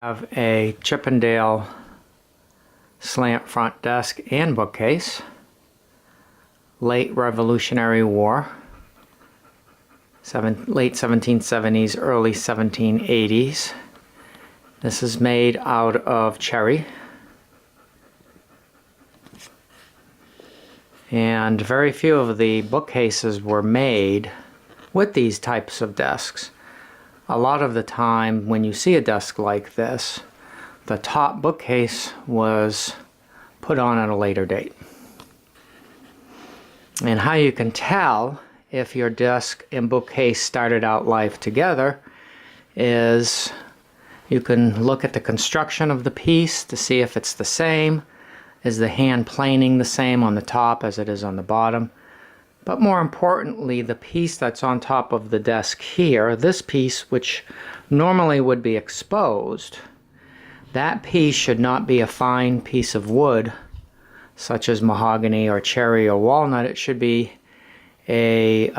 Have a Chippendale slant front desk and bookcase. Late Revolutionary War. Late 1770s, early 1780s. This is made out of cherry. And very few of the bookcases were made with these types of desks. A lot of the time when you see a desk like this, the top bookcase was put on at a later date. And how you can tell if your desk and bookcase started out life together is you can look at the construction of the piece to see if it's the same. Is the hand planing the same on the top as it is on the bottom? But more importantly, the piece that's on top of the desk here, this piece which normally would be exposed, that piece should not be a fine piece of wood such as mahogany or cherry or walnut. It should be a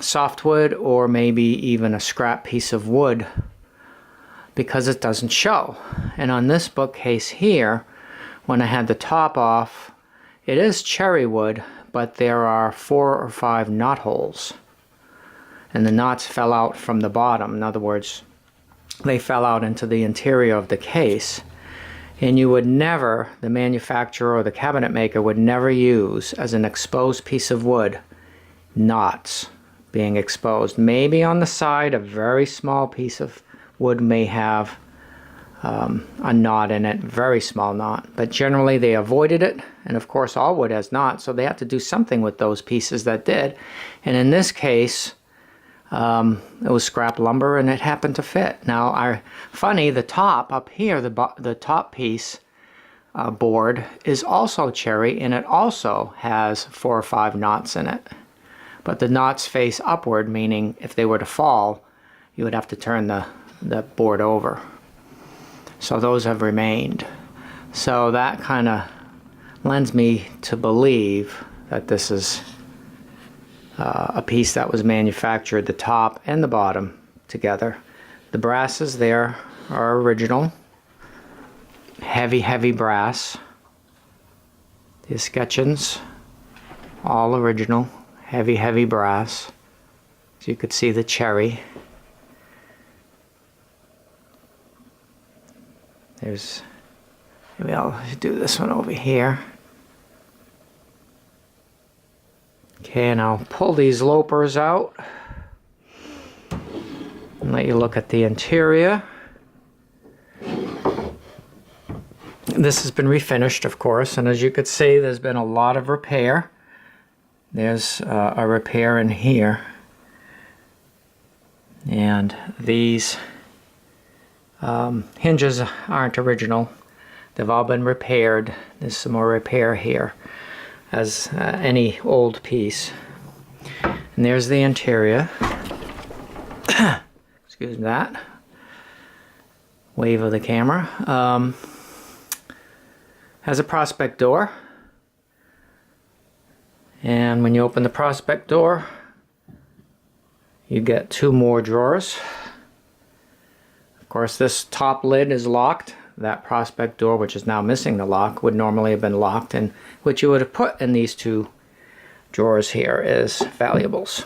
softwood or maybe even a scrap piece of wood because it doesn't show. And on this bookcase here, when I had the top off, it is cherry wood, but there are 4 or 5 knot holes. And the knots fell out from the bottom. In other words, they fell out into the interior of the case. And you would never, the manufacturer or the cabinet maker would never use as an exposed piece of wood knots being exposed. Maybe on the side, a very small piece of wood may have a knot in it, very small knot, but generally they avoided it. And of course all wood has knots, so they have to do something with those pieces that did. And in this case it was scrap lumber and it happened to fit. Now funny, the top up here, the top piece board is also cherry, and it also has 4 or 5 knots in it, but the knots face upward, meaning if they were to fall you would have to turn the board over. So those have remained. So that kind of lends me to believe that this is a piece that was manufactured, the top and the bottom together. The brasses there are original. Heavy brass. The escutcheons, all original. Heavy brass. So you could see the cherry. Maybe I'll do this one over here. Okay, and I'll pull these loopers out and let you look at the interior. This has been refinished, of course, and as you could see, there's been a lot of repair. There's a repair in here, and these hinges aren't original. They've all been repaired. There's some more repair here, as any old piece. And there's the interior. Excuse that. Wave of the camera. Has a prospect door. And when you open the prospect door, you get 2 more drawers. Of course, this top lid is locked. That prospect door, which is now missing the lock, would normally have been locked, and what you would have put in these 2 drawers here is valuables.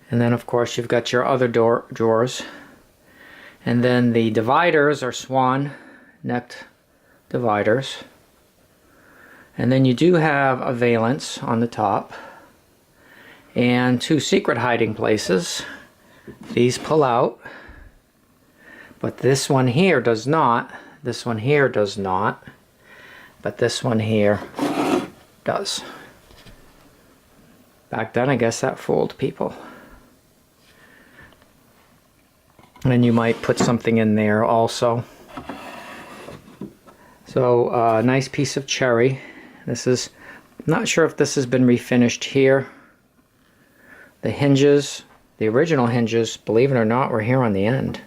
And then of course you've got your other drawers, and then the dividers are swan necked dividers, and then you do have a valance on the top and 2 secret hiding places. These pull out, but this one here does not. This one here does not, but this one here does. Back then, I guess that fooled people. And you might put something in there also. So, a nice piece of cherry. This is, I'm not sure if this has been refinished here. The hinges, the original hinges, believe it or not, were here on the end.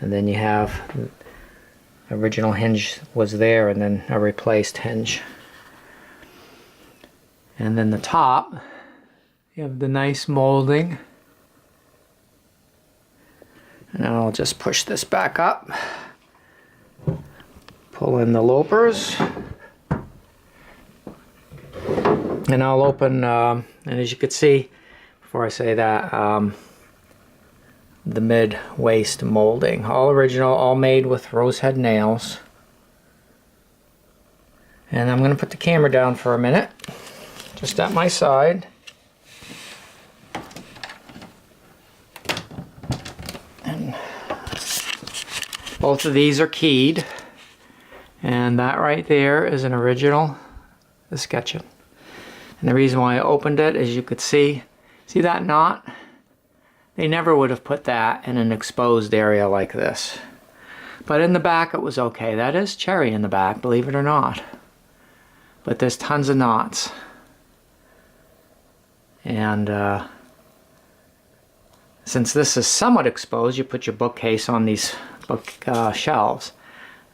And then you have, the original hinge was there and then a replaced hinge. And then the top, you have the nice molding. And I'll just push this back up. Pull in the loopers. And I'll open, and as you can see, before I say that, the mid-waist molding. All original, all made with rosehead nails. And I'm going to put the camera down for a minute, just at my side. And both of these are keyed. And that right there is an original escutcheon. And the reason why I opened it, as you could see that knot? They never would have put that in an exposed area like this. But in the back it was okay. That is cherry in the back, believe it or not. But there's tons of knots. And since this is somewhat exposed, you put your bookcase on these shelves.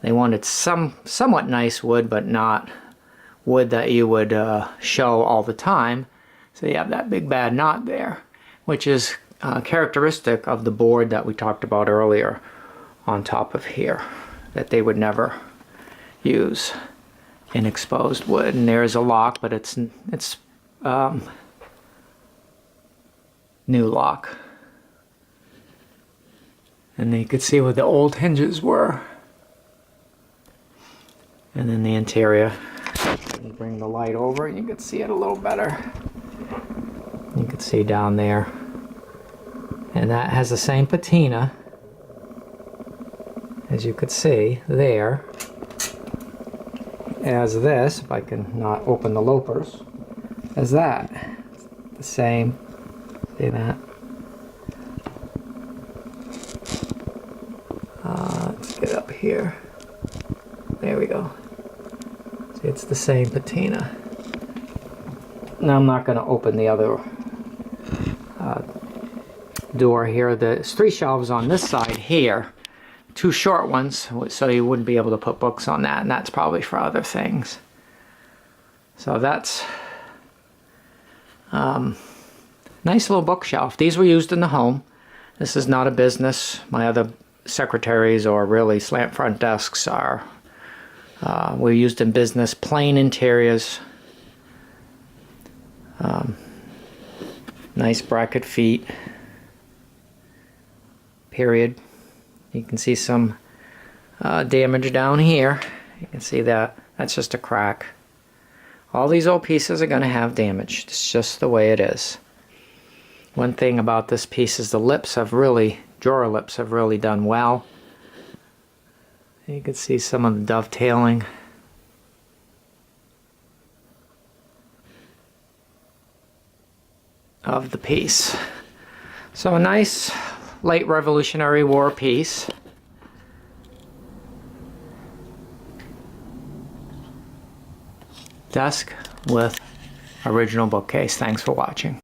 They wanted somewhat nice wood, but not wood that you would show all the time. So you have that big bad knot there, which is characteristic of the board that we talked about earlier on top of here, that they would never use in exposed wood. And there's a lock, but it's new lock. And then you could see where the old hinges were. And then the interior. You bring the light over and you can see it a little better. You can see down there. And that has the same patina, as you could see there, as this, if I can not open the loopers, as that. The same. See that? Let's get up here. There we go. See, it's the same patina. Now I'm not going to open the other door here. There's 3 shelves on this side here. 2 short ones, so you wouldn't be able to put books on that, and that's probably for other things. So that's nice little bookshelf. These were used in the home. This is not a business. My other secretaries or really slant front desks are were used in business. Plain interiors. Nice bracket feet. Period. You can see some damage down here. You can see that. That's just a crack. All these old pieces are going to have damage. It's just the way it is. One thing about this piece is the lips have really, drawer lips have really done well. You can see some of the dovetailing. Of the piece. So a nice late Revolutionary War piece. Desk with original bookcase. Thanks for watching.